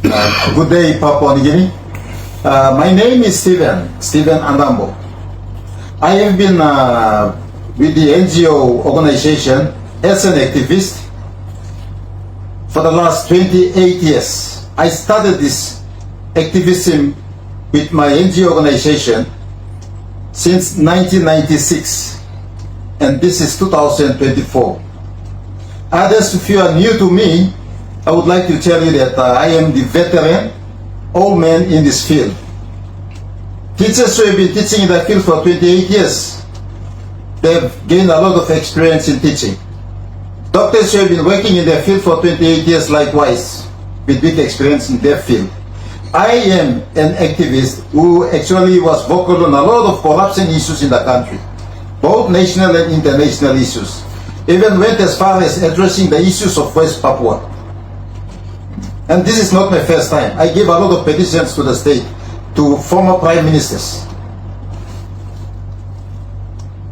Good day, Papua New Guinea. My name is Steven ANDAMBO. I have been with the NGO organization as an activist for the last 28 years. I started this activism with my NGO organization since 1996, and this is 2024. Others, if you are new to me, I would like to tell you that I am the veteran old man in this field. Teachers who have been teaching in the field for 28 years, they have gained a lot of experience in teaching. Doctors who have been working in their field for 28 years, likewise, with big experience in their field. I am an activist who actually was vocal on a lot of corruption issues in the country, both national and international issues. Even went as far as addressing the issues of West Papua. And this is not my first time. I gave a lot of petitions to the state, to former prime ministers.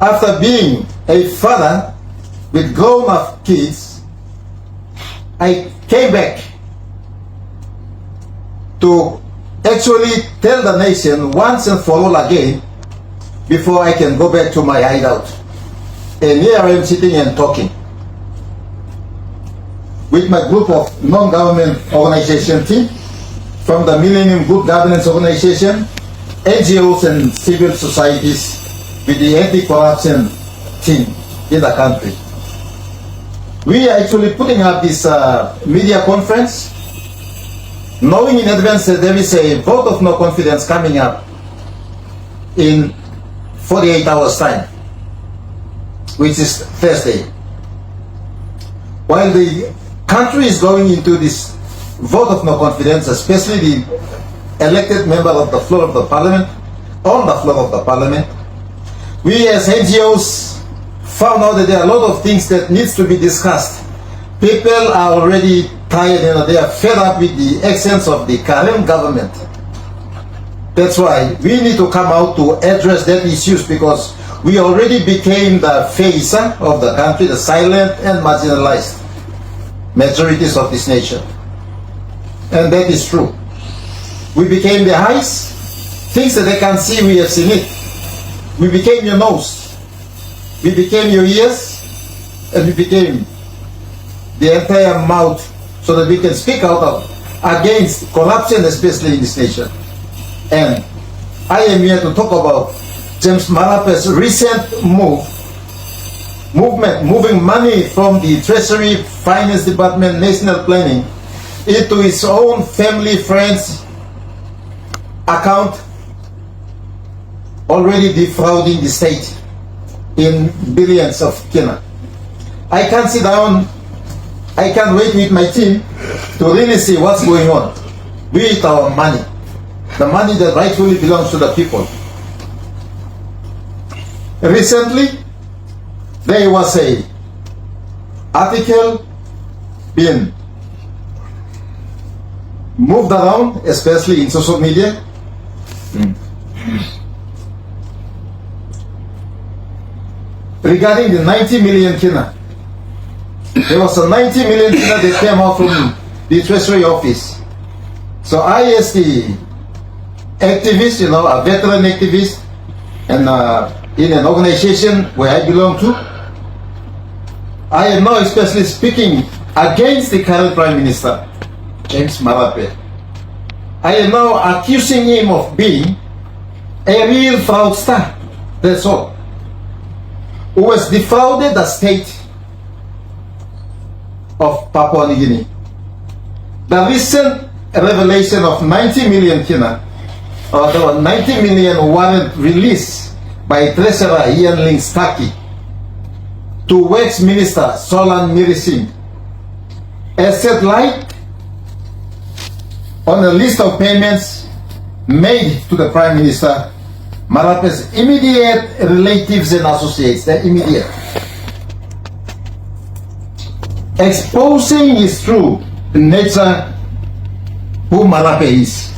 After being a father with grown-up kids, I came back to actually tell the nation once and for all again before I can go back to my hideout. And here I am sitting and talking with my group of non-government organization team from the Millennium Good Governance Organization, NGOs and civil societies with the anti-corruption team in the country. We are actually putting up this media conference knowing in advance that there is a vote of no confidence coming up in 48 hours time, which is Thursday. While the country is going into this vote of no confidence, especially the elected member of the floor of the parliament, on the floor of the parliament, we as NGOs found out that there are a lot of things that needs to be discussed. People are already tired, they are fed up with the actions of the current government. That's why we need to come out to address that issues, because we already became the face of the country, the silent and marginalized majorities of this nation. And that is true. We became the eyes, things that they can't see, we have seen it. We became your nose, we became your ears, and we became the entire mouth, so that we can speak out against corruption, especially in this nation. And I am here to talk about James Marape's recent movement, moving money from the Treasury, Finance Department, National Planning into his own family, friends account, already defrauding the state in billions of kina. I can't sit down, I can't wait with my team to really see what's going on with our money, the money that rightfully belongs to the people. Recently, there was a article being moved around, especially in social media, regarding the 90 million kina. There was a 90 million kina that came out from the Treasury office. So I, as the activist, a veteran activist, and in an organization where I belong to, I am now especially speaking against the current Prime Minister, James Marape. I am now accusing him of being a real fraudster, that's all, who has defrauded the state of Papua New Guinea. The recent revelation of 90 million kina, or the 90 million warrant released by Treasurer Ian Lingstaki to Works Minister Solan Mirising, has set light on a list of payments made to the Prime Minister Marape's immediate relatives and associates, the immediate, exposing his true nature, who Marape is.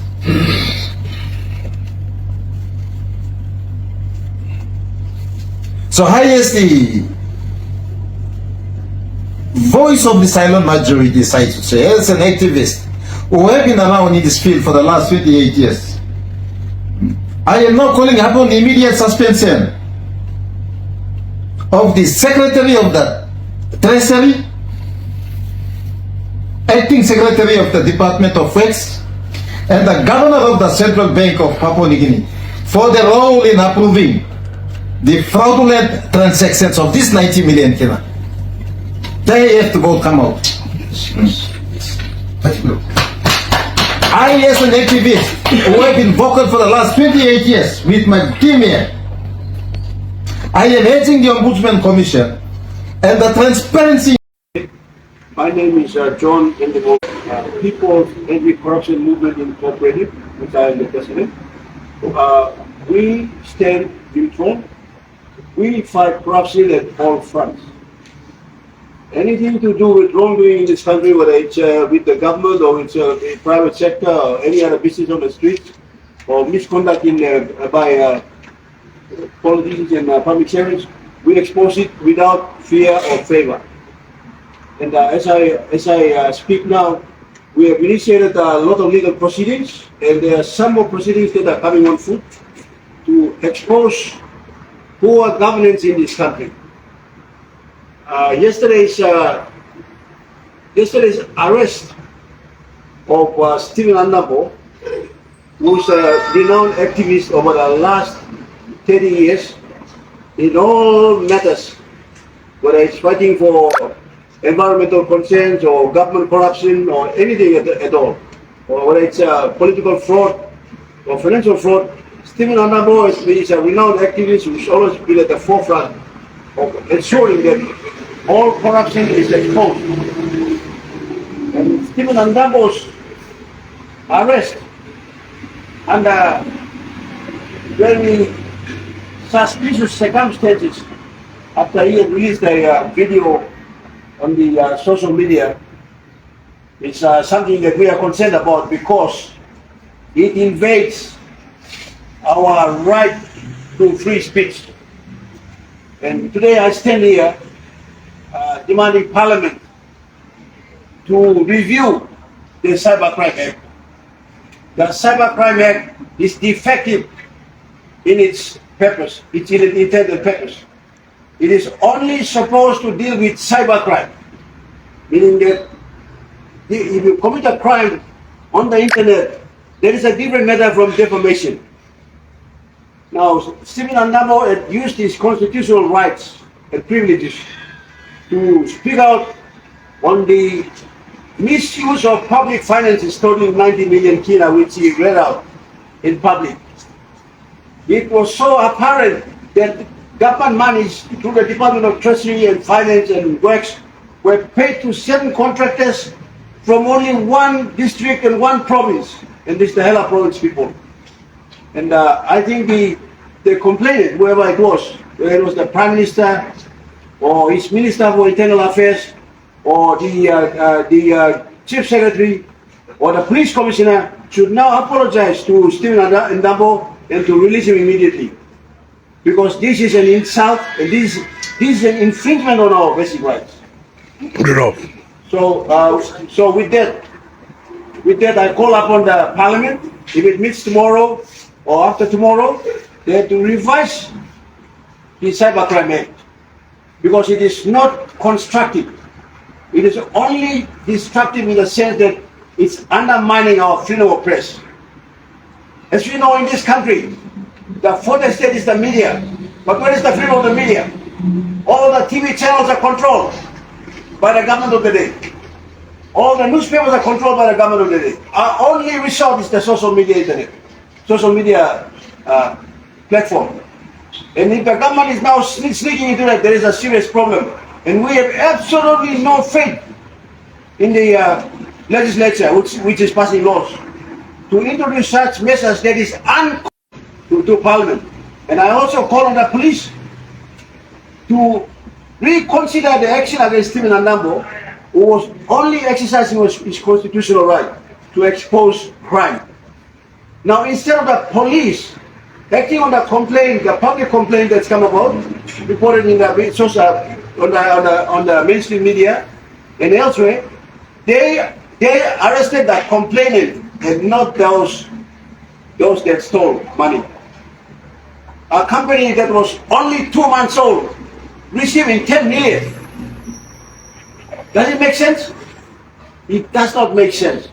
So I, as the voice of the silent majority, I should say, as an activist who have been around in this field for the last 28 years. I am now calling upon the immediate suspension of the Secretary of the Treasury, Acting Secretary of the Department of Works, and the Governor of the Central Bank of Papua New Guinea for their role in approving the fraudulent transactions of this 90 million kina. They have to go come out. I, as an activist who have been vocal for the last 28 years with my team here, I am urging the Ombudsman Commission and the transparency. My name is John ANDAMBO'S, People's Anti-Corruption Movement Incorporated, which I am the president. We stand neutral. We fight corruption at all fronts. Anything to do with wrongdoing in this country, whether it's with the government or it's the private sector or any other business on the streets, or misconduct by politicians and public servants, we expose it without fear or favor. And as I speak now, we have initiated a lot of legal proceedings, and there are some more proceedings that are coming on foot to expose poor governance in this country. Yesterday's arrest of Steven ANDAMBO, who's a renowned activist over the last 30 years in all matters, whether it's fighting for environmental concerns or government corruption or anything at all, or whether it's political fraud or financial fraud. Steven ANDAMBO is a renowned activist who's always been at the forefront of ensuring that all corruption is exposed. And Steven ANDAMBO'S arrest under very suspicious circumstances after he had released a video on the social media is something that we are concerned about, because it invades our right to free speech. And today I stand here demanding Parliament to review the Cybercrime Act. The Cybercrime Act is defective in its purpose, its intended purpose. It is only supposed to deal with cybercrime, meaning that if you commit a crime on the internet, there is a different matter from defamation. Now, Steven ANDAMBO had used his constitutional rights and privileges to speak out on the misuse of public finances totaling 90 million kina, which he read out in public. It was so apparent that government monies through the Department of Treasury and Finance and Works were paid to 7 contractors from only 1 district and 1 province, and this is the Hela province people. And I think the complainant, whoever it was, whether it was the Prime Minister or his Minister for Internal Affairs or the Chief Secretary or the Police Commissioner, should now apologize to Steven ANDAMBO and to release him immediately. Because this is an insult, and this is an infringement on our basic rights. Put it off. So with that, I call upon the Parliament, if it meets tomorrow or after tomorrow, they have to revise the Cybercrime Act, because it is not constructive. It is only destructive in the sense that it's undermining our freedom of press. As we know in this country, the fourth estate is the media. But where is the freedom of the media? All the TV channels are controlled by the government of the day. All the newspapers are controlled by the government of the day. Our only resort is the social media internet, social media platform. And if the government is now sneaking into that, there is a serious problem. And we have absolutely no faith in the legislature, which is passing laws, to introduce such measures that is to Parliament. And I also call on the police to reconsider the action against Steven ANDAMBO, who was only exercising his constitutional right to expose crime. Now, instead of the police acting on the complaint, the public complaint that's come about, reported in the social, on the mainstream media and elsewhere, they They arrested the complainant and not those that stole money. A company that was only 2 months old receiving 10 million. Does it make sense? It does not make sense.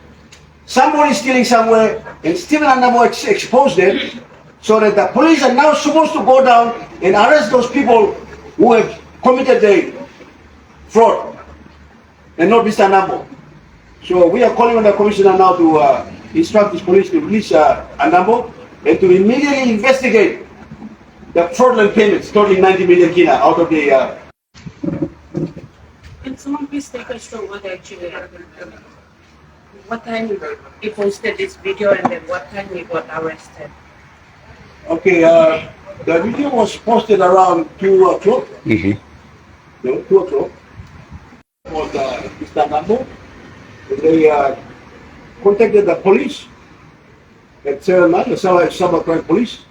Somebody is stealing somewhere, and Steven ANDAMBO exposed them, so that the police are now supposed to go down and arrest those people who have committed the fraud, and not Mr. ANDAMBO. So we are calling on the commissioner now to instruct his police to release ANDAMBO and to immediately investigate the fraudulent payments totaling 90 million kina out of the. Can someone please take us through what actually happened? What time he posted this video and then what time he got arrested? Okay, the video was posted around 2 o'clock. Mm-hmm. No, 2 o'clock. Was Mr. ANDAMBO. They contacted the police at 7 months, the cybercrime police.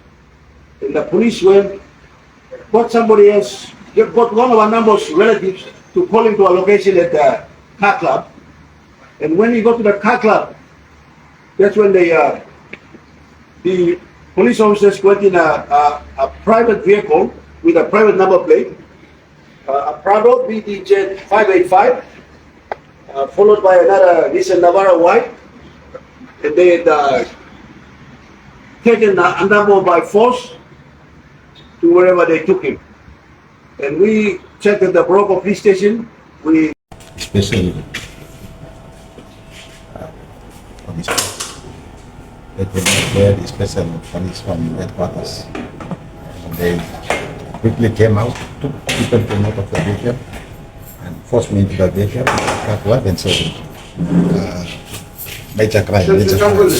And the police went, got somebody else, got one of ANDAMBO'S relatives to call him to a location at the car club. And when he got to the car club, that's when the police officers went in a private vehicle with a private number plate, a Prado BDJ 585, followed by another Nissan Navara white. And they had taken ANDAMBO by force to wherever they took him. And we checked at the Broco police station. We especially police. They did not wear the special police from headquarters. And they quickly came out, took people came out of the vehicle and forced me into the vehicle, cut what and said, major crime, major crime.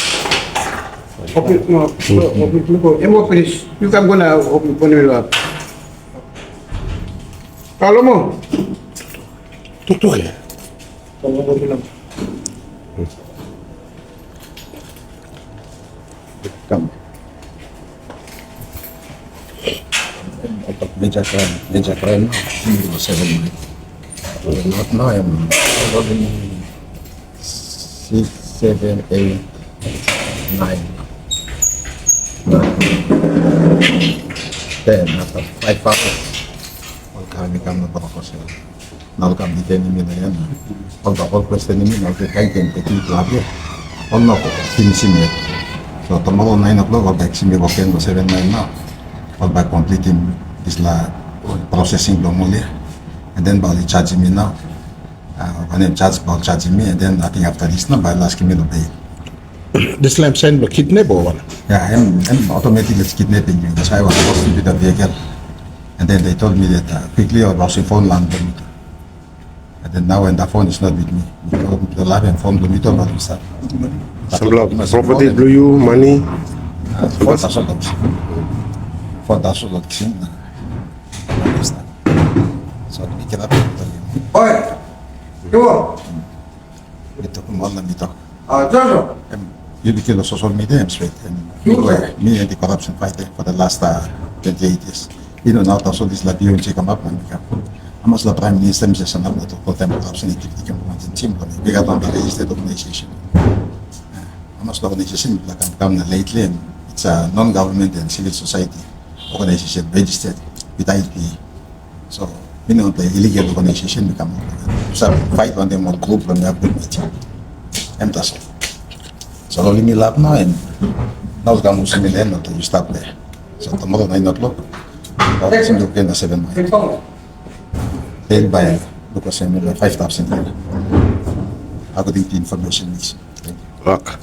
Emo finish. You can go now. Open it up. Kalau mo. Tutuh ya. Kalau mo bilang. Come. Major crime, 7 months. Not now, I'm already 6, 7, 8, 9, 10, after 5 hours. Kami kami berkosel. Nal kami di ni na yan. Pag ako question ni nal kay kay petit labi. Onno ko finishing it. So tomorrow 9 o'clock I'll be eximing okay no 7 9 now. I'll be completing this la processing normally. And then by charging me now. When I'm charged about charging me and then I think after this now by asking me to pay. This lamp sign ba kidnap or what? Yeah, I'm automatically kidnapping you. That's why I was supposed to be the vehicle. And then they told me that quickly I was informed land Lomito. And then now when the phone is not with me, the lab informed Lomito about himself. Some property blew you money. 4,000 dollars. 4,000 dollars. So we cannot be able to live. Oi, go. Ito kung Lomito. Jojo. You became a social media, I'm straight. And me and the corruption fighting for the last 28 years. You know, now also this like you check them up and become. Amos la Prime Minister Mr. Sanam na to totem corruption activity can want in team kami. Bigat ang registered organization. Amos la organization like come na lately and it's a non-government and civil society organization registered with IP. So, you know, the illegal organization become so fight on them on group from the meeting. And that's all. So only me lab now and now the Muslim in the you stop there. So tomorrow 9 o'clock. Boxing look in the 7 months. Paid by because I'm 5,000 here. According to information mix. Thank you. Look.